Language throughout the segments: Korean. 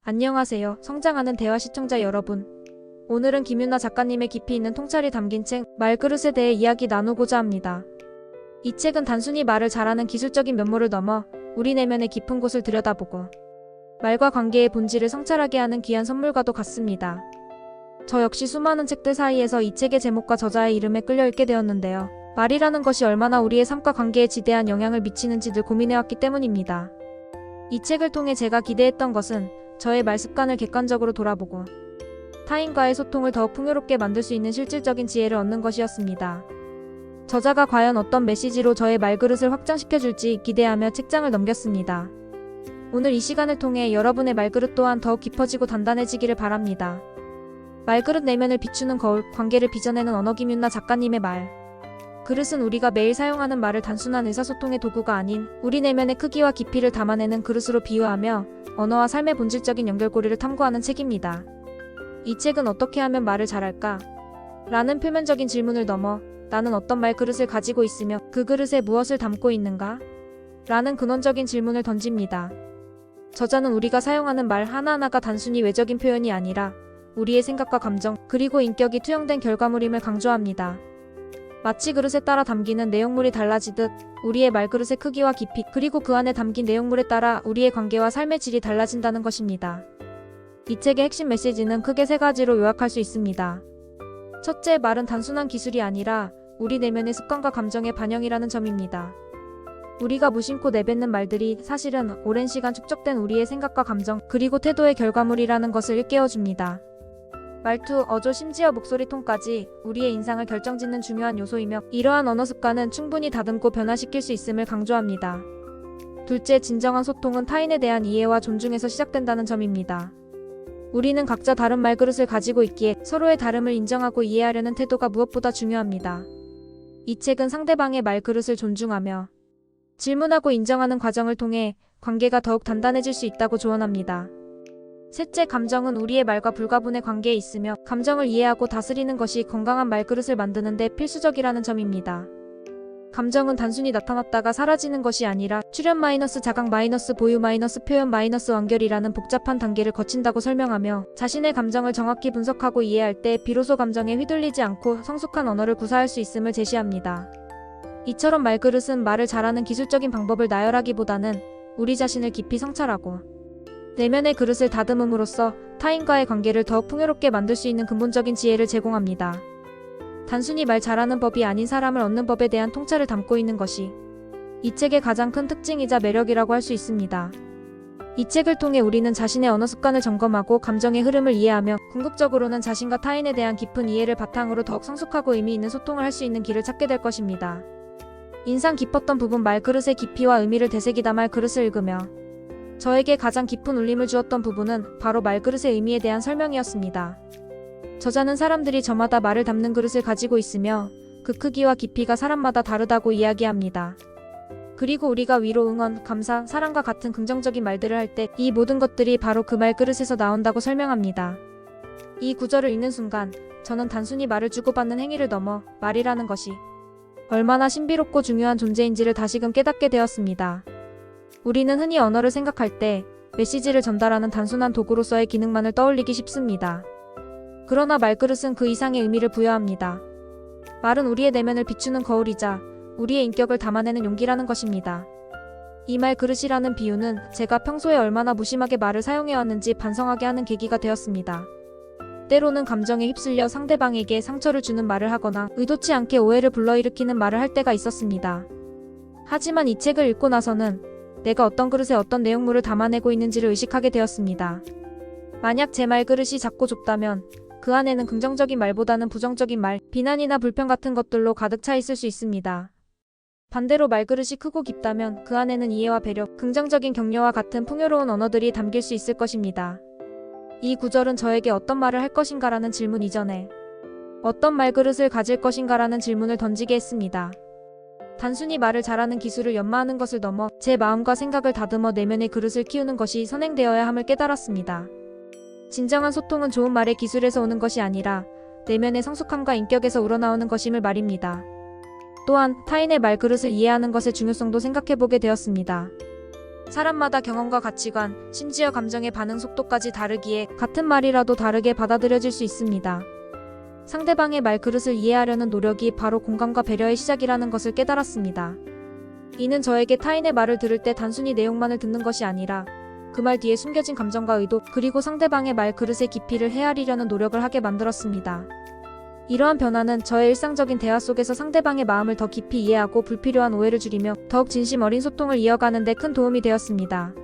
안녕하세요. 성장하는 대화 시청자 여러분. 오늘은 김윤아 작가님의 깊이 있는 통찰이 담긴 책 말그릇에 대해 이야기 나누고자 합니다. 이 책은 단순히 말을 잘하는 기술적인 면모를 넘어 우리 내면의 깊은 곳을 들여다보고 말과 관계의 본질을 성찰하게 하는 귀한 선물과도 같습니다. 저 역시 수많은 책들 사이에서 이 책의 제목과 저자의 이름에 끌려 읽게 되었는데요. 말이라는 것이 얼마나 우리의 삶과 관계에 지대한 영향을 미치는지 늘 고민해왔기 때문입니다. 이 책을 통해 제가 기대했던 것은 저의 말 습관을 객관적으로 돌아보고 타인과의 소통을 더욱 풍요롭게 만들 수 있는 실질적인 지혜를 얻는 것이었습니다. 저자가 과연 어떤 메시지로 저의 말그릇을 확장시켜줄지 기대하며 책장을 넘겼습니다. 오늘 이 시간을 통해 여러분의 말그릇 또한 더욱 깊어지고 단단해지기를 바랍니다. 말그릇 내면을 비추는 거울, 관계를 빚어내는 언어. 김윤아 작가님의 말 그릇은 우리가 매일 사용하는 말을 단순한 의사소통의 도구가 아닌 우리 내면의 크기와 깊이를 담아내는 그릇으로 비유하며 언어와 삶의 본질적인 연결고리를 탐구하는 책입니다. 이 책은 어떻게 하면 말을 잘할까? 라는 표면적인 질문을 넘어 나는 어떤 말그릇을 가지고 있으며 그 그릇에 무엇을 담고 있는가? 라는 근원적인 질문을 던집니다. 저자는 우리가 사용하는 말 하나하나가 단순히 외적인 표현이 아니라 우리의 생각과 감정, 그리고 인격이 투영된 결과물임을 강조합니다. 마치 그릇에 따라 담기는 내용물이 달라지듯 우리의 말그릇의 크기와 깊이, 그리고 그 안에 담긴 내용물에 따라 우리의 관계와 삶의 질이 달라진다는 것입니다. 이 책의 핵심 메시지는 크게 세 가지로 요약할 수 있습니다. 첫째, 말은 단순한 기술이 아니라 우리 내면의 습관과 감정의 반영이라는 점입니다. 우리가 무심코 내뱉는 말들이 사실은 오랜 시간 축적된 우리의 생각과 감정, 그리고 태도의 결과물이라는 것을 일깨워줍니다. 말투, 어조, 심지어 목소리 톤까지 우리의 인상을 결정짓는 중요한 요소이며 이러한 언어 습관은 충분히 다듬고 변화시킬 수 있음을 강조합니다. 둘째, 진정한 소통은 타인에 대한 이해와 존중에서 시작된다는 점입니다. 우리는 각자 다른 말그릇을 가지고 있기에 서로의 다름을 인정하고 이해하려는 태도가 무엇보다 중요합니다. 이 책은 상대방의 말그릇을 존중하며 질문하고 인정하는 과정을 통해 관계가 더욱 단단해질 수 있다고 조언합니다. 셋째, 감정은 우리의 말과 불가분의 관계에 있으며 감정을 이해하고 다스리는 것이 건강한 말그릇을 만드는 데 필수적이라는 점입니다. 감정은 단순히 나타났다가 사라지는 것이 아니라 출현 마이너스 자각 마이너스 보유 마이너스 표현 마이너스 완결이라는 복잡한 단계를 거친다고 설명하며 자신의 감정을 정확히 분석하고 이해할 때 비로소 감정에 휘둘리지 않고 성숙한 언어를 구사할 수 있음을 제시합니다. 이처럼 말그릇은 말을 잘하는 기술적인 방법을 나열하기보다는 우리 자신을 깊이 성찰하고 내면의 그릇을 다듬음으로써 타인과의 관계를 더욱 풍요롭게 만들 수 있는 근본적인 지혜를 제공합니다. 단순히 말 잘하는 법이 아닌 사람을 얻는 법에 대한 통찰을 담고 있는 것이 이 책의 가장 큰 특징이자 매력이라고 할 수 있습니다. 이 책을 통해 우리는 자신의 언어 습관을 점검하고 감정의 흐름을 이해하며 궁극적으로는 자신과 타인에 대한 깊은 이해를 바탕으로 더욱 성숙하고 의미 있는 소통을 할 수 있는 길을 찾게 될 것입니다. 인상 깊었던 부분, 말그릇의 깊이와 의미를 되새기다 말그릇을 읽으며 저에게 가장 깊은 울림을 주었던 부분은 바로 말그릇의 의미에 대한 설명이었습니다. 저자는 사람들이 저마다 말을 담는 그릇을 가지고 있으며 그 크기와 깊이가 사람마다 다르다고 이야기합니다. 그리고 우리가 위로, 응원, 감사, 사랑과 같은 긍정적인 말들을 할 때 이 모든 것들이 바로 그 말그릇에서 나온다고 설명합니다. 이 구절을 읽는 순간 저는 단순히 말을 주고받는 행위를 넘어 말이라는 것이 얼마나 신비롭고 중요한 존재인지를 다시금 깨닫게 되었습니다. 우리는 흔히 언어를 생각할 때 메시지를 전달하는 단순한 도구로서의 기능만을 떠올리기 쉽습니다. 그러나 말그릇은 그 이상의 의미를 부여합니다. 말은 우리의 내면을 비추는 거울이자 우리의 인격을 담아내는 용기라는 것입니다. 이 말그릇이라는 비유는 제가 평소에 얼마나 무심하게 말을 사용해왔는지 반성하게 하는 계기가 되었습니다. 때로는 감정에 휩쓸려 상대방에게 상처를 주는 말을 하거나 의도치 않게 오해를 불러일으키는 말을 할 때가 있었습니다. 하지만 이 책을 읽고 나서는 내가 어떤 그릇에 어떤 내용물을 담아내고 있는지를 의식하게 되었습니다. 만약 제 말그릇이 작고 좁다면 그 안에는 긍정적인 말보다는 부정적인 말, 비난이나 불평 같은 것들로 가득 차 있을 수 있습니다. 반대로 말그릇이 크고 깊다면 그 안에는 이해와 배려, 긍정적인 격려와 같은 풍요로운 언어들이 담길 수 있을 것입니다. 이 구절은 저에게 어떤 말을 할 것인가라는 질문 이전에 어떤 말그릇을 가질 것인가라는 질문을 던지게 했습니다. 단순히 말을 잘하는 기술을 연마하는 것을 넘어 제 마음과 생각을 다듬어 내면의 그릇을 키우는 것이 선행되어야 함을 깨달았습니다. 진정한 소통은 좋은 말의 기술에서 오는 것이 아니라 내면의 성숙함과 인격에서 우러나오는 것임을 말입니다. 또한 타인의 말그릇을 이해하는 것의 중요성도 생각해보게 되었습니다. 사람마다 경험과 가치관, 심지어 감정의 반응 속도까지 다르기에 같은 말이라도 다르게 받아들여질 수 있습니다. 상대방의 말 그릇을 이해하려는 노력이 바로 공감과 배려의 시작이라는 것을 깨달았습니다. 이는 저에게 타인의 말을 들을 때 단순히 내용만을 듣는 것이 아니라 그 말 뒤에 숨겨진 감정과 의도, 그리고 상대방의 말 그릇의 깊이를 헤아리려는 노력을 하게 만들었습니다. 이러한 변화는 저의 일상적인 대화 속에서 상대방의 마음을 더 깊이 이해하고 불필요한 오해를 줄이며 더욱 진심 어린 소통을 이어가는 데 큰 도움이 되었습니다.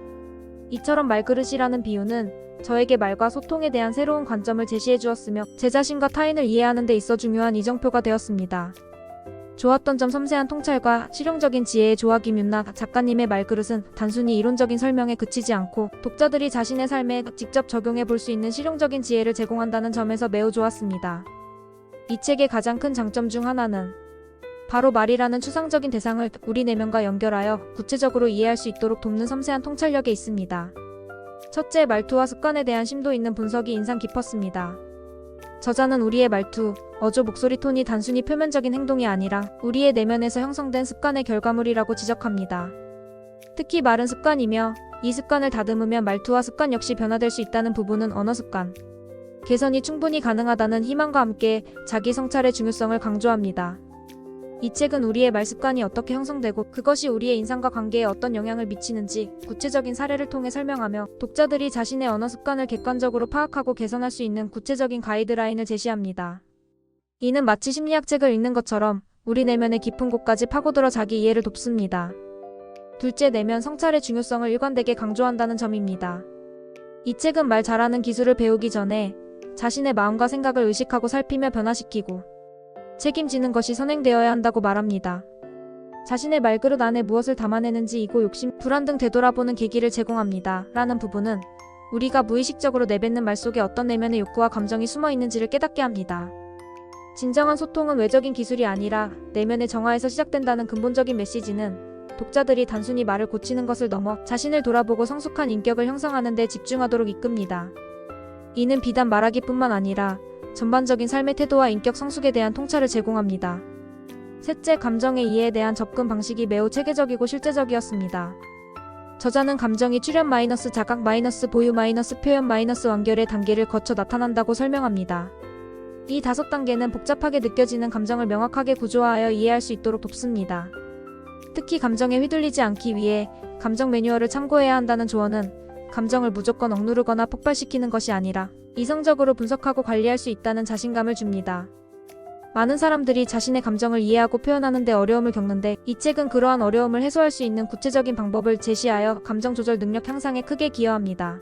이처럼 말그릇이라는 비유는 저에게 말과 소통에 대한 새로운 관점을 제시해 주었으며 제 자신과 타인을 이해하는 데 있어 중요한 이정표가 되었습니다. 좋았던 점 섬세한 통찰과 실용적인 지혜의 조화. 김윤나 작가님의 말그릇은 단순히 이론적인 설명에 그치지 않고 독자들이 자신의 삶에 직접 적용해 볼 수 있는 실용적인 지혜를 제공한다는 점에서 매우 좋았습니다. 이 책의 가장 큰 장점 중 하나는 바로 말이라는 추상적인 대상을 우리 내면과 연결하여 구체적으로 이해할 수 있도록 돕는 섬세한 통찰력에 있습니다. 첫째, 말투와 습관에 대한 심도 있는 분석이 인상 깊었습니다. 저자는 우리의 말투, 어조, 목소리 톤이 단순히 표면적인 행동이 아니라 우리의 내면에서 형성된 습관의 결과물이라고 지적합니다. 특히 말은 습관이며 이 습관을 다듬으면 말투와 습관 역시 변화될 수 있다는 부분은 언어 습관 개선이 충분히 가능하다는 희망과 함께 자기 성찰의 중요성을 강조합니다. 이 책은 우리의 말 습관이 어떻게 형성되고 그것이 우리의 인상과 관계에 어떤 영향을 미치는지 구체적인 사례를 통해 설명하며 독자들이 자신의 언어 습관을 객관적으로 파악하고 개선할 수 있는 구체적인 가이드라인을 제시합니다. 이는 마치 심리학 책을 읽는 것처럼 우리 내면의 깊은 곳까지 파고들어 자기 이해를 돕습니다. 둘째, 내면 성찰의 중요성을 일관되게 강조한다는 점입니다. 이 책은 말 잘하는 기술을 배우기 전에 자신의 마음과 생각을 의식하고 살피며 변화시키고 책임지는 것이 선행되어야 한다고 말합니다. 자신의 말그릇 안에 무엇을 담아내는지 이고 욕심, 불안 등 되돌아보는 계기를 제공합니다. 라는 부분은 우리가 무의식적으로 내뱉는 말 속에 어떤 내면의 욕구와 감정이 숨어 있는지를 깨닫게 합니다. 진정한 소통은 외적인 기술이 아니라 내면의 정화에서 시작된다는 근본적인 메시지는 독자들이 단순히 말을 고치는 것을 넘어 자신을 돌아보고 성숙한 인격을 형성하는 데 집중하도록 이끕니다. 이는 비단 말하기뿐만 아니라 전반적인 삶의 태도와 인격 성숙에 대한 통찰을 제공합니다. 셋째, 감정의 이해에 대한 접근 방식이 매우 체계적이고 실제적이었습니다. 저자는 감정이 출현 자각 보유 표현 완결의 단계를 거쳐 나타난다고 설명합니다. 이 5단계는 복잡하게 느껴지는 감정을 명확하게 구조화하여 이해할 수 있도록 돕습니다. 특히 감정에 휘둘리지 않기 위해 감정 매뉴얼을 참고해야 한다는 조언은 감정을 무조건 억누르거나 폭발시키는 것이 아니라 이성적으로 분석하고 관리할 수 있다는 자신감을 줍니다. 많은 사람들이 자신의 감정을 이해하고 표현하는 데 어려움을 겪는데 이 책은 그러한 어려움을 해소할 수 있는 구체적인 방법을 제시하여 감정 조절 능력 향상에 크게 기여합니다.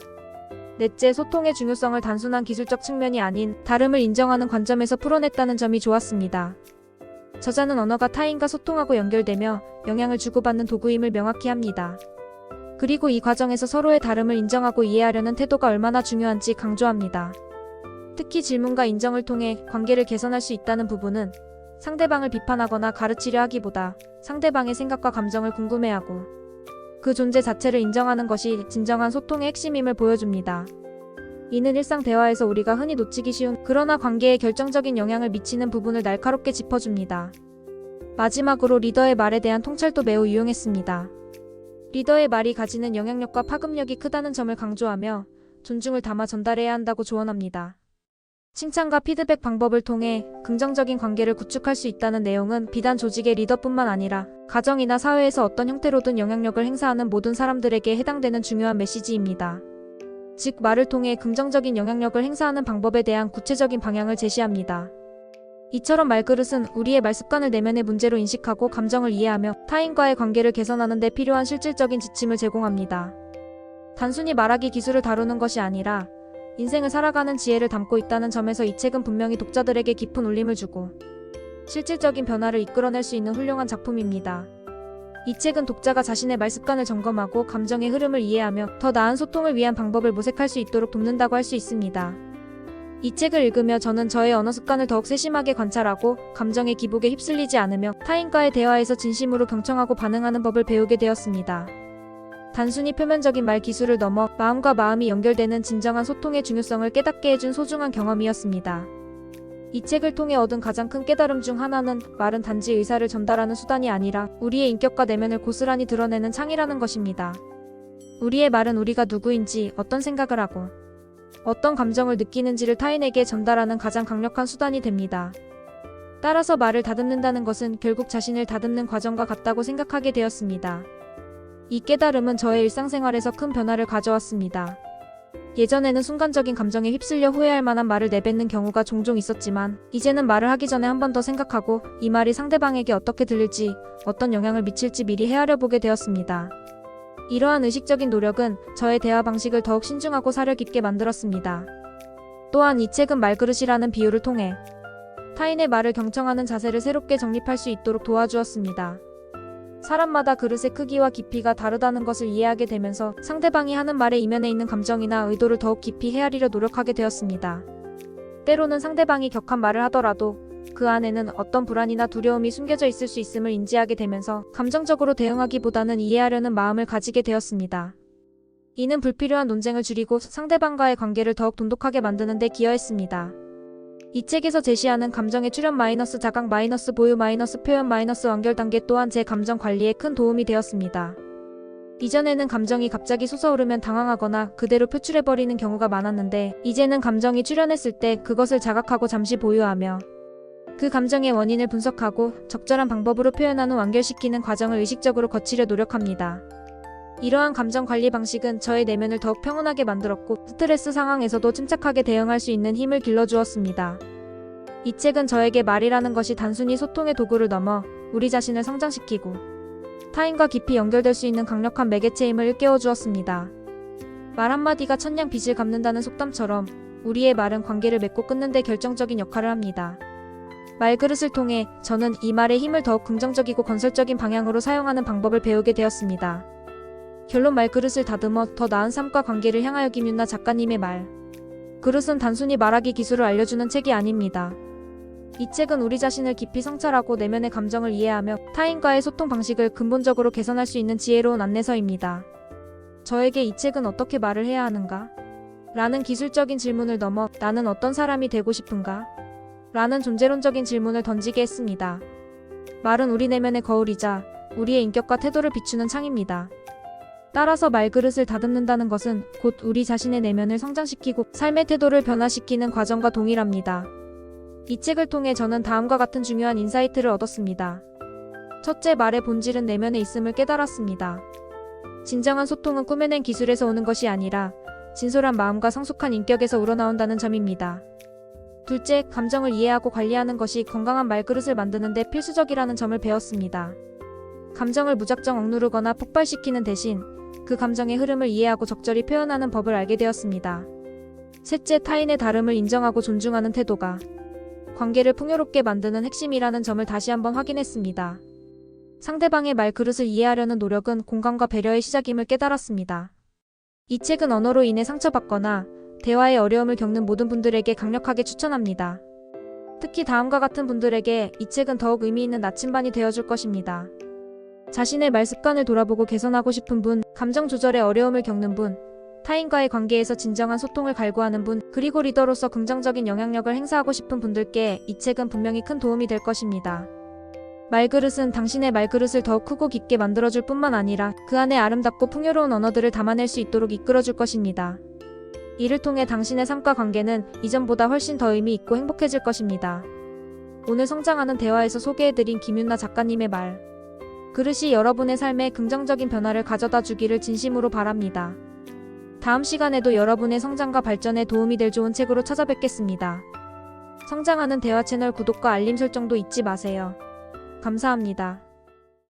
넷째, 소통의 중요성을 단순한 기술적 측면이 아닌 다름을 인정하는 관점에서 풀어냈다는 점이 좋았습니다. 저자는 언어가 타인과 소통하고 연결되며 영향을 주고받는 도구임을 명확히 합니다. 그리고 이 과정에서 서로의 다름을 인정하고 이해하려는 태도가 얼마나 중요한지 강조합니다. 특히 질문과 인정을 통해 관계를 개선할 수 있다는 부분은 상대방을 비판하거나 가르치려 하기보다 상대방의 생각과 감정을 궁금해하고 그 존재 자체를 인정하는 것이 진정한 소통의 핵심임을 보여줍니다. 이는 일상 대화에서 우리가 흔히 놓치기 쉬운 그러나 관계에 결정적인 영향을 미치는 부분을 날카롭게 짚어줍니다. 마지막으로 리더의 말에 대한 통찰도 매우 유용했습니다. 리더의 말이 가지는 영향력과 파급력이 크다는 점을 강조하며 존중을 담아 전달해야 한다고 조언합니다. 칭찬과 피드백 방법을 통해 긍정적인 관계를 구축할 수 있다는 내용은 비단 조직의 리더뿐만 아니라 가정이나 사회에서 어떤 형태로든 영향력을 행사하는 모든 사람들에게 해당되는 중요한 메시지입니다. 즉, 말을 통해 긍정적인 영향력을 행사하는 방법에 대한 구체적인 방향을 제시합니다. 이처럼 말그릇은 우리의 말습관을 내면의 문제로 인식하고 감정을 이해하며 타인과의 관계를 개선하는 데 필요한 실질적인 지침을 제공합니다. 단순히 말하기 기술을 다루는 것이 아니라 인생을 살아가는 지혜를 담고 있다는 점에서 이 책은 분명히 독자들에게 깊은 울림을 주고 실질적인 변화를 이끌어낼 수 있는 훌륭한 작품입니다. 이 책은 독자가 자신의 말습관을 점검하고 감정의 흐름을 이해하며 더 나은 소통을 위한 방법을 모색할 수 있도록 돕는다고 할 수 있습니다. 이 책을 읽으며 저는 저의 언어 습관을 더욱 세심하게 관찰하고 감정의 기복에 휩쓸리지 않으며 타인과의 대화에서 진심으로 경청하고 반응하는 법을 배우게 되었습니다. 단순히 표면적인 말 기술을 넘어 마음과 마음이 연결되는 진정한 소통의 중요성을 깨닫게 해준 소중한 경험이었습니다. 이 책을 통해 얻은 가장 큰 깨달음 중 하나는 말은 단지 의사를 전달하는 수단이 아니라 우리의 인격과 내면을 고스란히 드러내는 창이라는 것입니다. 우리의 말은 우리가 누구인지, 어떤 생각을 하고 어떤 감정을 느끼는지를 타인에게 전달하는 가장 강력한 수단이 됩니다. 따라서 말을 다듬는다는 것은 결국 자신을 다듬는 과정과 같다고 생각하게 되었습니다. 이 깨달음은 저의 일상생활에서 큰 변화를 가져왔습니다. 예전에는 순간적인 감정에 휩쓸려 후회할 만한 말을 내뱉는 경우가 종종 있었지만 이제는 말을 하기 전에 한 번 더 생각하고 이 말이 상대방에게 어떻게 들릴지, 어떤 영향을 미칠지 미리 헤아려 보게 되었습니다. 이러한 의식적인 노력은 저의 대화 방식을 더욱 신중하고 사려 깊게 만들었습니다. 또한 이 책은 말그릇이라는 비유를 통해 타인의 말을 경청하는 자세를 새롭게 정립할 수 있도록 도와주었습니다. 사람마다 그릇의 크기와 깊이가 다르다는 것을 이해하게 되면서 상대방이 하는 말의 이면에 있는 감정이나 의도를 더욱 깊이 헤아리려 노력하게 되었습니다. 때로는 상대방이 격한 말을 하더라도 그 안에는 어떤 불안이나 두려움이 숨겨져 있을 수 있음을 인지하게 되면서 감정적으로 대응하기보다는 이해하려는 마음을 가지게 되었습니다. 이는 불필요한 논쟁을 줄이고 상대방과의 관계를 더욱 돈독하게 만드는 데 기여했습니다. 이 책에서 제시하는 감정의 출현 자각 보유 표현 완결 단계 또한 제 감정 관리에 큰 도움이 되었습니다. 이전에는 감정이 갑자기 솟아오르면 당황하거나 그대로 표출해버리는 경우가 많았는데 이제는 감정이 출현했을 때 그것을 자각하고 잠시 보유하며 그 감정의 원인을 분석하고 적절한 방법으로 표현한 후 완결시키는 과정을 의식적으로 거치려 노력합니다. 이러한 감정 관리 방식은 저의 내면을 더욱 평온하게 만들었고 스트레스 상황에서도 침착하게 대응할 수 있는 힘을 길러주었습니다. 이 책은 저에게 말이라는 것이 단순히 소통의 도구를 넘어 우리 자신을 성장시키고 타인과 깊이 연결될 수 있는 강력한 매개체임을 일깨워 주었습니다. 말 한마디가 천냥 빚을 갚는다는 속담처럼 우리의 말은 관계를 맺고 끊는 데 결정적인 역할을 합니다. 말그릇을 통해 저는 이 말의 힘을 더욱 긍정적이고 건설적인 방향으로 사용하는 방법을 배우게 되었습니다. 결론 말그릇을 다듬어 더 나은 삶과 관계를 향하여 김윤나 작가님의 말. 그릇은 단순히 말하기 기술을 알려주는 책이 아닙니다. 이 책은 우리 자신을 깊이 성찰하고 내면의 감정을 이해하며 타인과의 소통 방식을 근본적으로 개선할 수 있는 지혜로운 안내서입니다. 저에게 이 책은 어떻게 말을 해야 하는가? 라는 기술적인 질문을 넘어 나는 어떤 사람이 되고 싶은가? 라는 존재론적인 질문을 던지게 했습니다. 말은 우리 내면의 거울이자 우리의 인격과 태도를 비추는 창입니다. 따라서 말그릇을 다듬는다는 것은 곧 우리 자신의 내면을 성장시키고 삶의 태도를 변화시키는 과정과 동일합니다. 이 책을 통해 저는 다음과 같은 중요한 인사이트를 얻었습니다. 첫째, 말의 본질은 내면에 있음을 깨달았습니다. 진정한 소통은 꾸며낸 기술에서 오는 것이 아니라 진솔한 마음과 성숙한 인격에서 우러나온다는 점입니다. 둘째, 감정을 이해하고 관리하는 것이 건강한 말그릇을 만드는 데 필수적이라는 점을 배웠습니다. 감정을 무작정 억누르거나 폭발시키는 대신 그 감정의 흐름을 이해하고 적절히 표현하는 법을 알게 되었습니다. 셋째, 타인의 다름을 인정하고 존중하는 태도가 관계를 풍요롭게 만드는 핵심이라는 점을 다시 한번 확인했습니다. 상대방의 말그릇을 이해하려는 노력은 공감과 배려의 시작임을 깨달았습니다. 이 책은 언어로 인해 상처받거나 대화에 어려움을 겪는 모든 분들에게 강력하게 추천합니다. 특히 다음과 같은 분들에게 이 책은 더욱 의미 있는 나침반이 되어줄 것입니다. 자신의 말 습관을 돌아보고 개선하고 싶은 분, 감정 조절에 어려움을 겪는 분, 타인과의 관계에서 진정한 소통을 갈구하는 분, 그리고 리더로서 긍정적인 영향력을 행사하고 싶은 분들께 이 책은 분명히 큰 도움이 될 것입니다. 말그릇은 당신의 말그릇을 더욱 크고 깊게 만들어줄 뿐만 아니라 그 안에 아름답고 풍요로운 언어들을 담아낼 수 있도록 이끌어줄 것입니다. 이를 통해 당신의 삶과 관계는 이전보다 훨씬 더 의미 있고 행복해질 것입니다. 오늘 성장하는 대화에서 소개해드린 김윤나 작가님의 말. 그릇이 여러분의 삶에 긍정적인 변화를 가져다 주기를 진심으로 바랍니다. 다음 시간에도 여러분의 성장과 발전에 도움이 될 좋은 책으로 찾아뵙겠습니다. 성장하는 대화 채널 구독과 알림 설정도 잊지 마세요. 감사합니다.